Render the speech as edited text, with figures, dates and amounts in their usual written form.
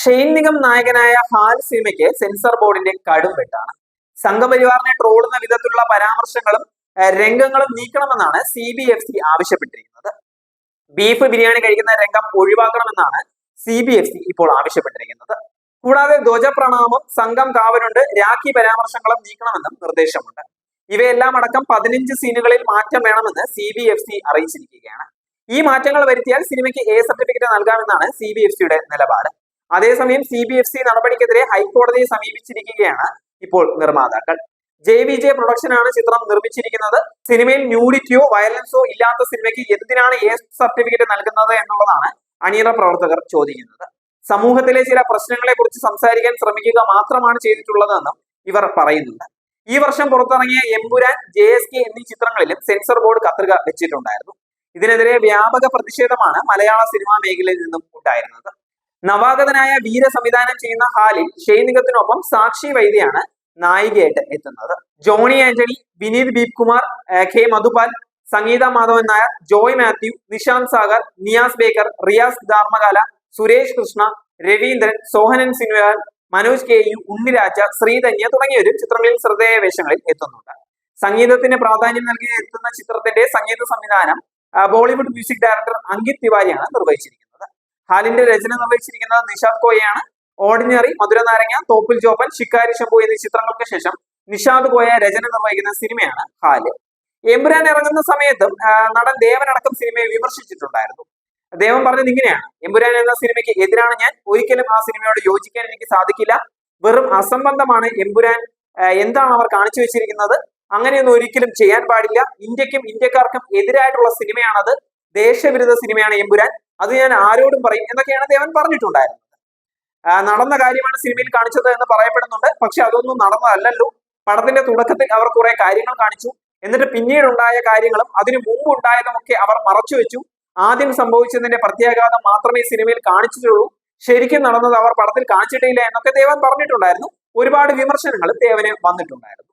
Shane Nigam നായകനായ ഹാൽ സിനിമയ്ക്ക് sensor ബോർഡിന്റെ കടും വെട്ടാണ്. സംഘപരിവാറിനെ ട്രോളുന്ന വിധത്തിലുള്ള പരാമർശങ്ങളും രംഗങ്ങളും നീക്കണമെന്നാണ് CBFC ആവശ്യപ്പെട്ടിരിക്കുന്നത്. ബീഫ് ബിരിയാണി കഴിക്കുന്ന രംഗം ഒഴിവാക്കണമെന്നാണ് CBFC ഇപ്പോൾ ആവശ്യപ്പെട്ടിരിക്കുന്നത്. കൂടാതെ ധ്വജപ്രണാമം, സംഘം കാവലുണ്ട്, രാഖി പരാമർശങ്ങളും നീക്കണമെന്നും നിർദ്ദേശമുണ്ട്. ഇവയെല്ലാം അടക്കം 15 സീനുകളിൽ മാറ്റം വേണമെന്ന് CBFC അറിയിച്ചിരിക്കുകയാണ്. ഈ മാറ്റങ്ങൾ വരുത്തിയാൽ സിനിമയ്ക്ക് A സർട്ടിഫിക്കറ്റ് നൽകാമെന്നാണ് CBFCയുടെ നിലപാട്. അതേസമയം CBFC നടപടിക്കെതിരെ ഹൈക്കോടതിയെ സമീപിച്ചിരിക്കുകയാണ് ഇപ്പോൾ നിർമ്മാതാക്കൾ. JVJ പ്രൊഡക്ഷനാണ് ചിത്രം നിർമ്മിച്ചിരിക്കുന്നത്. സിനിമയിൽ ന്യൂഡിറ്റിയോ വയലൻസോ ഇല്ലാത്ത സിനിമയ്ക്ക് എന്തിനാണ് A സർട്ടിഫിക്കറ്റ് നൽകുന്നത് എന്നുള്ളതാണ് അണിയറ പ്രവർത്തകർ ചോദിക്കുന്നത്. സമൂഹത്തിലെ ചില പ്രശ്നങ്ങളെ കുറിച്ച് സംസാരിക്കാൻ ശ്രമിക്കുക മാത്രമാണ് ചെയ്തിട്ടുള്ളതെന്നും ഇവർ പറയുന്നുണ്ട്. ഈ വർഷം പുറത്തിറങ്ങിയ എമ്പുരാൻ, JSK എന്നീ ചിത്രങ്ങളിലും സെൻസർ ബോർഡ് കത്രിക വെച്ചിട്ടുണ്ടായിരുന്നു. ഇതിനെതിരെ വ്യാപക പ്രതിഷേധമാണ് മലയാള സിനിമാ മേഖലയിൽ നിന്നും ഉണ്ടായിരുന്നത്. നവാഗതനായ വീര സംവിധാനം ചെയ്യുന്ന ഹാലിൽ ഷെയ്ൻ നിഗത്തിനൊപ്പം സാക്ഷി വൈദ്യയാണ് നായികയായിട്ട് എത്തുന്നത്. ജോണി ആന്റണി, വിനീത് ബീപ് കുമാർ, K മധുപാൽ, സംഗീത മാധവൻ നായർ, ജോയ് മാത്യു, നിഷാന്ത് സാഗർ, നിയാസ് ബേക്കർ, റിയാസ് ധർമ്മകാല, സുരേഷ് കൃഷ്ണ, രവീന്ദ്രൻ, സോഹനൻ സിൻവാൽ, മനോജ് KU, ഉണ്ണിരാജ, ശ്രീധന്യ തുടങ്ങിയവരും ചിത്രങ്ങളിൽ ശ്രദ്ധേയ വേഷങ്ങളിൽ എത്തുന്നുണ്ട്. സംഗീതത്തിന് പ്രാധാന്യം നൽകി എത്തുന്ന ചിത്രത്തിന്റെ സംഗീത സംവിധാനം ബോളിവുഡ് മ്യൂസിക് ഡയറക്ടർ അങ്കിത് തിവാരിയാണ് നിർവഹിച്ചിരിക്കുന്നത്. ഹാലിന്റെ രചന നിർവഹിച്ചിരിക്കുന്നത് നിഷാദ് കോയയാണ്. ഓർഡിനറി, മധുരനാരങ്ങ, തോപ്പിൽ ജോപ്പൻ, ശിക്കാരി ശംഭു എന്നീ ചിത്രങ്ങൾക്ക് ശേഷം നിഷാദ് കോയ രചന നിർവഹിക്കുന്ന സിനിമയാണ് ഹാല്. എമ്പുരാൻ ഇറങ്ങുന്ന സമയത്തും നടൻ ദേവൻ അടക്കം സിനിമയെ വിമർശിച്ചിട്ടുണ്ടായിരുന്നു. ദേവൻ പറഞ്ഞത് ഇങ്ങനെയാണ്: എമ്പുരാൻ എന്ന സിനിമയ്ക്ക് എതിരാണ് ഞാൻ. ഒരിക്കലും ആ സിനിമയോട് യോജിക്കാൻ എനിക്ക് സാധിക്കില്ല. വെറും അസംബന്ധമാണ് എമ്പുരാൻ. എന്താണ് അവർ കാണിച്ചു വെച്ചിരിക്കുന്നത്? അങ്ങനെയൊന്നും ഒരിക്കലും ചെയ്യാൻ പാടില്ല. ഇന്ത്യക്കും ഇന്ത്യക്കാർക്കും എതിരായിട്ടുള്ള സിനിമയാണത്. ദേശവിരുദ്ധ സിനിമയാണ് എമ്പുരാൻ. അത് ഞാൻ ആരോടും പറയും എന്നൊക്കെയാണ് ദേവൻ പറഞ്ഞിട്ടുണ്ടായിരുന്നത്. നടന്ന കാര്യമാണ് സിനിമയിൽ കാണിച്ചത് എന്ന് പറയപ്പെടുന്നുണ്ട്. പക്ഷെ അതൊന്നും നടന്നതല്ലല്ലോ. പടത്തിന്റെ തുടക്കത്തിൽ അവർ കുറെ കാര്യങ്ങൾ കാണിച്ചു. എന്നിട്ട് പിന്നീടുണ്ടായ കാര്യങ്ങളും അതിനു മുമ്പ് ഉണ്ടായതുമൊക്കെ അവർ മറച്ചു വെച്ചു. ആദ്യം സംഭവിച്ചതിന്റെ പ്രത്യാഘാതം മാത്രമേ സിനിമയിൽ കാണിച്ചിട്ടുള്ളൂ. ശരിക്കും നടന്നത് അവർ പടത്തിൽ കാണിച്ചിട്ടില്ല എന്നൊക്കെ ദേവൻ പറഞ്ഞിട്ടുണ്ടായിരുന്നു. ഒരുപാട് വിമർശനങ്ങളും ദേവന് വന്നിട്ടുണ്ടായിരുന്നു.